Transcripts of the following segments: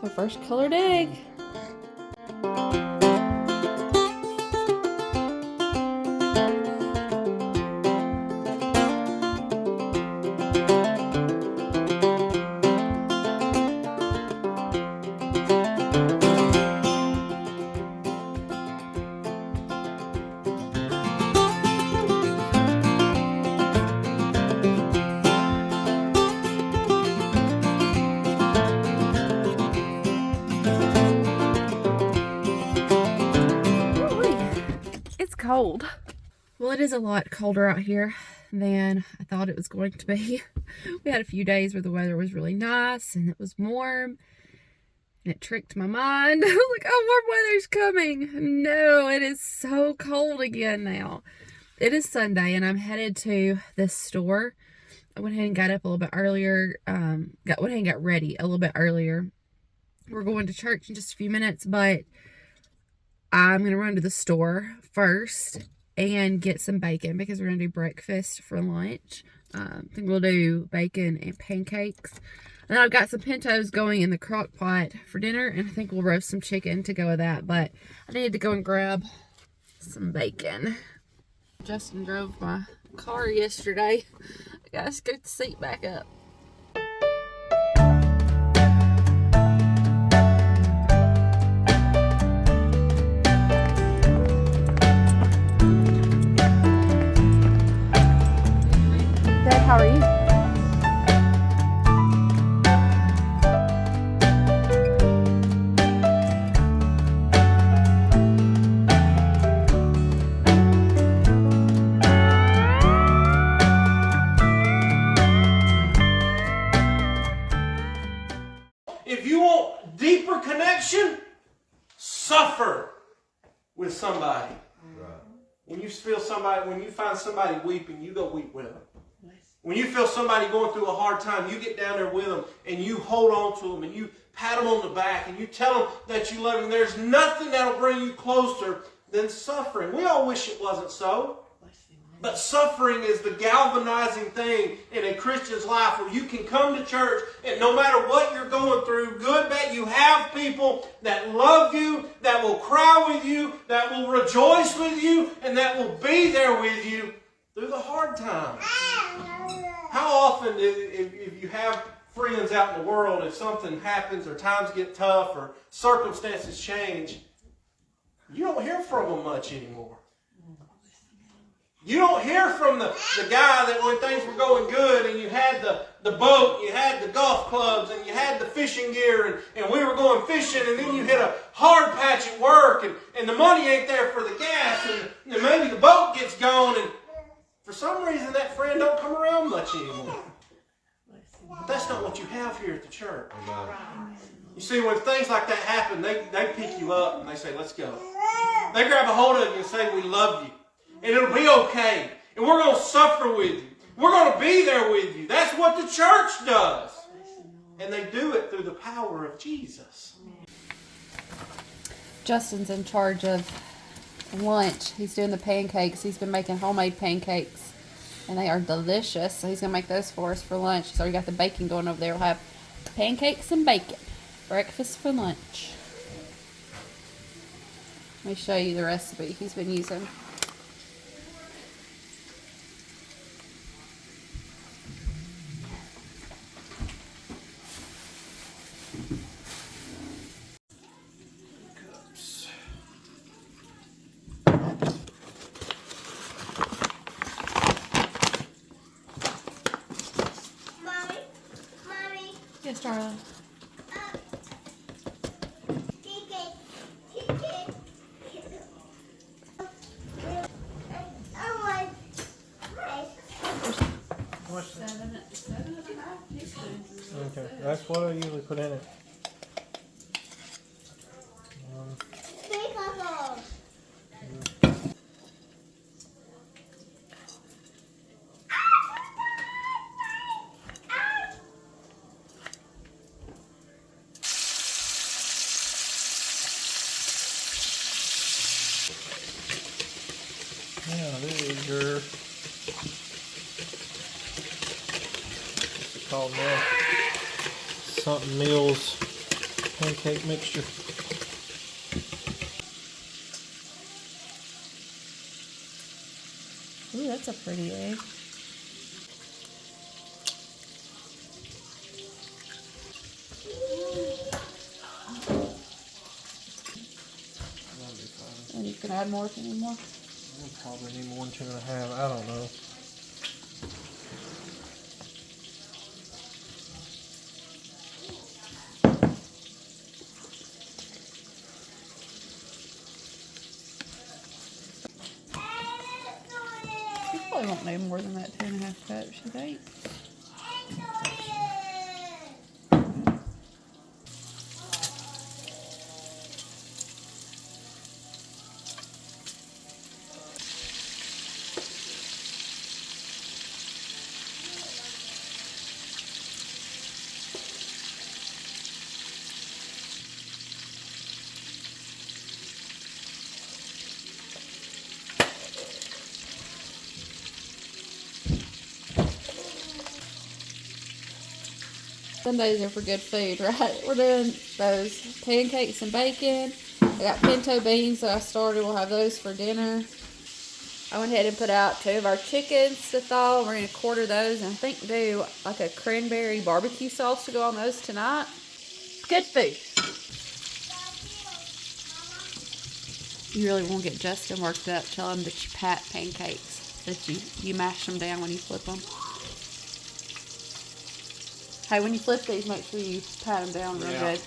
It's our first colored egg. Cold. Well, it is a lot colder out here than I thought it was going to be. We had a few days where the weather was really nice and it was warm, and it tricked my mind. I was like, oh, warm weather's coming. No, it is so cold again now. It is Sunday and I'm headed to this store. I went ahead and got up a little bit earlier, went ahead and got ready a little bit earlier. We're going to church in just a few minutes, but I'm going to run to the store first and get some bacon because we're going to do breakfast for lunch. I think we'll do bacon and pancakes. And then I've got some pintos going in the crock pot for dinner, and I think we'll roast some chicken to go with that. But I needed to go and grab some bacon. Justin drove my car yesterday. I gotta scoot the seat back up. How are you? If you want deeper connection, suffer with somebody. Right. When you find somebody weeping, you go weep with them. When you feel somebody going through a hard time, you get down there with them and you hold on to them and you pat them on the back and you tell them that you love them. There's nothing that'll bring you closer than suffering. We all wish it wasn't so. But suffering is the galvanizing thing in a Christian's life where you can come to church and no matter what you're going through, good, bad, you have people that love you, that will cry with you, that will rejoice with you, and that will be there with you through the hard times. How often, if you have friends out in the world, if something happens or times get tough or circumstances change, you don't hear from them much anymore. You don't hear from the guy that when things were going good and you had the boat, you had the golf clubs, and you had the fishing gear, and we were going fishing, and then you hit a hard patch at work, and the money ain't there for the gas, and maybe the boat gets gone, and for some reason, that friend don't come around much anymore. But that's not what you have here at the church. You see, when things like that happen, they pick you up and they say, let's go. They grab a hold of you and say, we love you. And it'll be okay. And we're going to suffer with you. We're going to be there with you. That's what the church does. And they do it through the power of Jesus. Justin's in charge of lunch. He's doing the pancakes. He's been making homemade pancakes and they are delicious, so he's gonna make those for us for lunch. He's already got the bacon going over there. We'll have pancakes and bacon, breakfast for lunch. Let me show you the recipe he's been using. Yes, darling. Okay, that's what I usually put in it. Yeah, these are called something meals pancake mixture. Ooh, that's a pretty egg. And you can add more if you need more. We'll probably need more than 2.5. I don't know. You probably won't need more than that 2.5 cups, you think? Sundays are for good food, right? We're doing those pancakes and bacon. I got pinto beans that I started. We'll have those for dinner. I went ahead and put out 2 of our chickens to thaw. We're going to quarter those and I think do like a cranberry barbecue sauce to go on those tonight. Good food. You really won't get Justin worked up. Tell him that you pat pancakes, that you mash them down when you flip them. Hey, when you flip these, make sure you pat them down real good.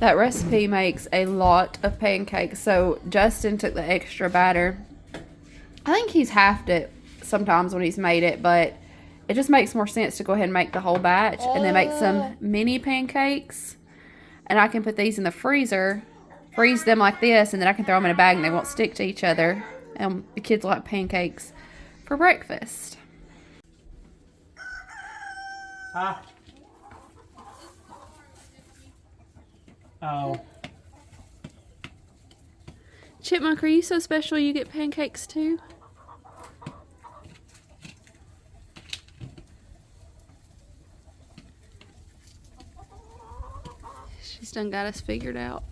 That recipe makes a lot of pancakes, so Justin took the extra batter. I think he's halved it sometimes when he's made it, but it just makes more sense to go ahead and make the whole batch and then make some mini pancakes. And I can put these in the freezer, freeze them like this, and then I can throw them in a bag and they won't stick to each other. And the kids like pancakes for breakfast. Hi. Oh. Chipmunk, are you so special you get pancakes too? She's done got us figured out.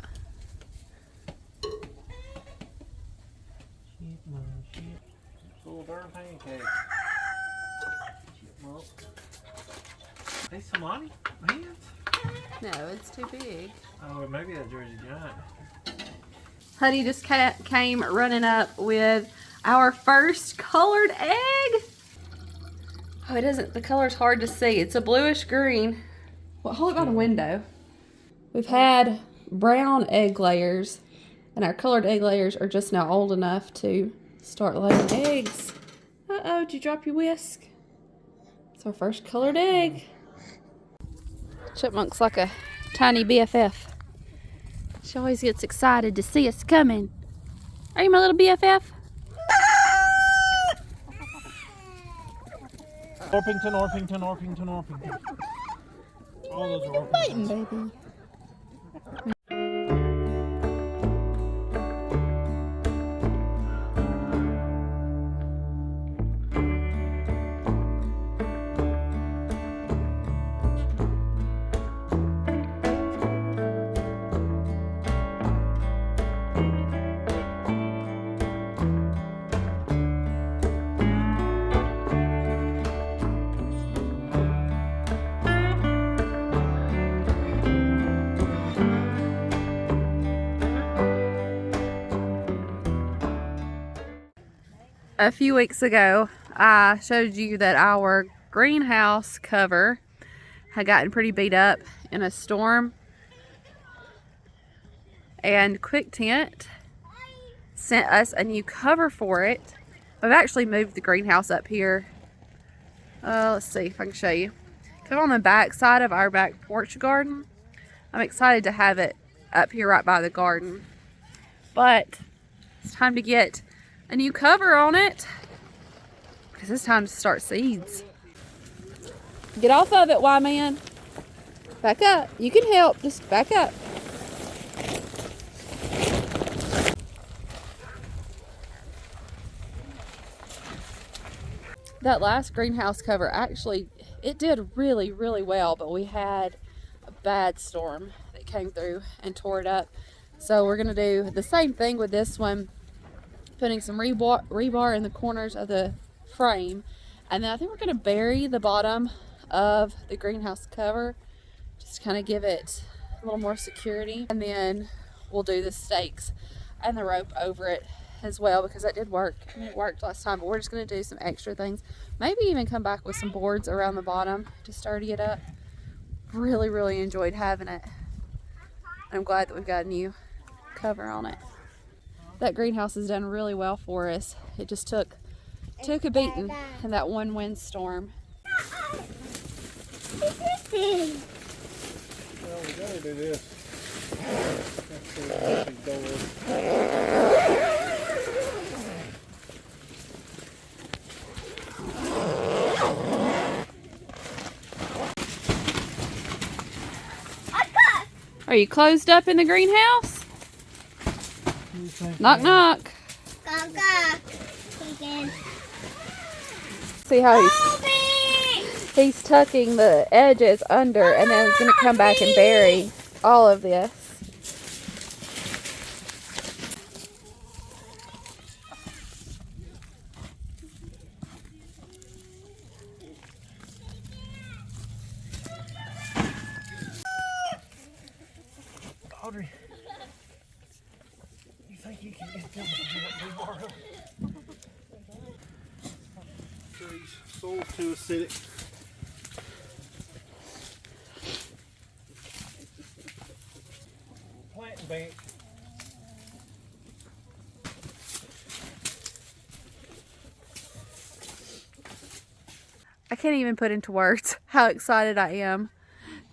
Full darn pancake. Chipmunk. Hey, Samani? Hands? No, it's too big. Oh, maybe that Jersey Giant. Honey just came running up with our first colored egg. Oh, it isn't. The color's hard to see. It's a bluish green. Well, hold it by the window. We've had brown egg layers, and our colored egg layers are just now old enough to start laying eggs. Uh-oh, did you drop your whisk? It's our first colored egg. Chipmunk's like a tiny BFF. She always gets excited to see us coming. Are you my little BFF? Orpington. All those are Orpingtons. Biting, baby. A few weeks ago, I showed you that our greenhouse cover had gotten pretty beat up in a storm. And Quictent sent us a new cover for it. I've actually moved the greenhouse up here. Let's see if I can show you. Kind of on the back side of our back porch garden. I'm excited to have it up here right by the garden. but it's time to get a new cover on it because it's time to start seeds. Get off of it, Y-Man. Back up. You can help. Just back up. That last greenhouse cover, actually, it did really, really well, but we had a bad storm that came through and tore it up. So we're going to do the same thing with this one, putting some rebar in the corners of the frame. And then I think we're going to bury the bottom of the greenhouse cover, just kind of give it a little more security. And then we'll do the stakes and the rope over it as well, because that did work. It worked last time, but we're just going to do some extra things. Maybe even come back with some boards around the bottom to sturdy it up. Really, really enjoyed having it. I'm glad that we've got a new cover on it. That greenhouse has done really well for us. It just took a beating in that one windstorm. Well, we gotta do this. Are you closed up in the greenhouse? Knock, knock. See how he's tucking the edges under, and then it's going to come back and bury all of this. Audrey, you think you can get them to get rebar up? Trees, soil's too acidic. Planting bank. I can't even put into words how excited I am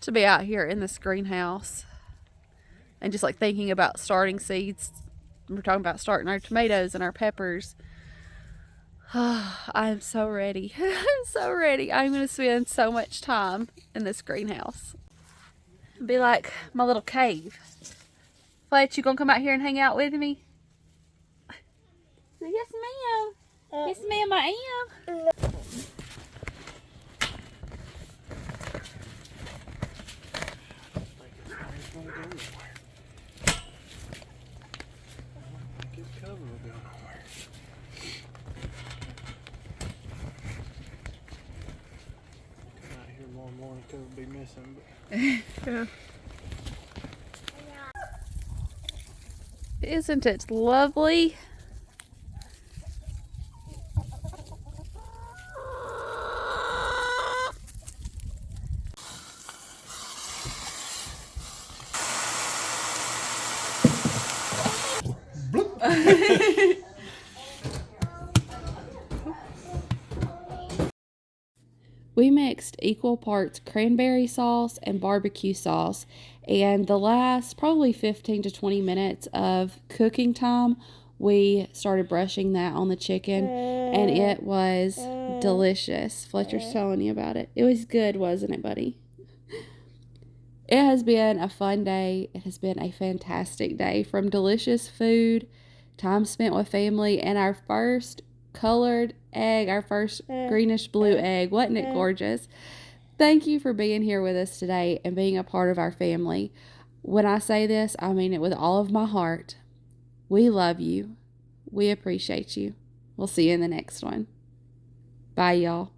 to be out here in this greenhouse. And just like thinking about starting seeds. We're talking about starting our tomatoes and our peppers. I'm so ready. I'm so ready. I'm going to spend so much time in this greenhouse. It'll be like my little cave. Fletch, you going to come out here and hang out with me? Yes, ma'am. Yes, ma'am, I am. Morning could be missing, Yeah. Isn't it lovely? We mixed equal parts cranberry sauce and barbecue sauce, and the last probably 15 to 20 minutes of cooking time, we started brushing that on the chicken, and it was delicious. Fletcher's telling you about it. It was good, wasn't it, buddy? It has been a fun day. It has been a fantastic day, from delicious food, time spent with family, and our first colored egg, our first greenish blue egg. Wasn't it gorgeous? Thank you for being here with us today and being a part of our family. When I say this, I mean it with all of my heart. We love you. We appreciate you. We'll see you in the next one. Bye, y'all.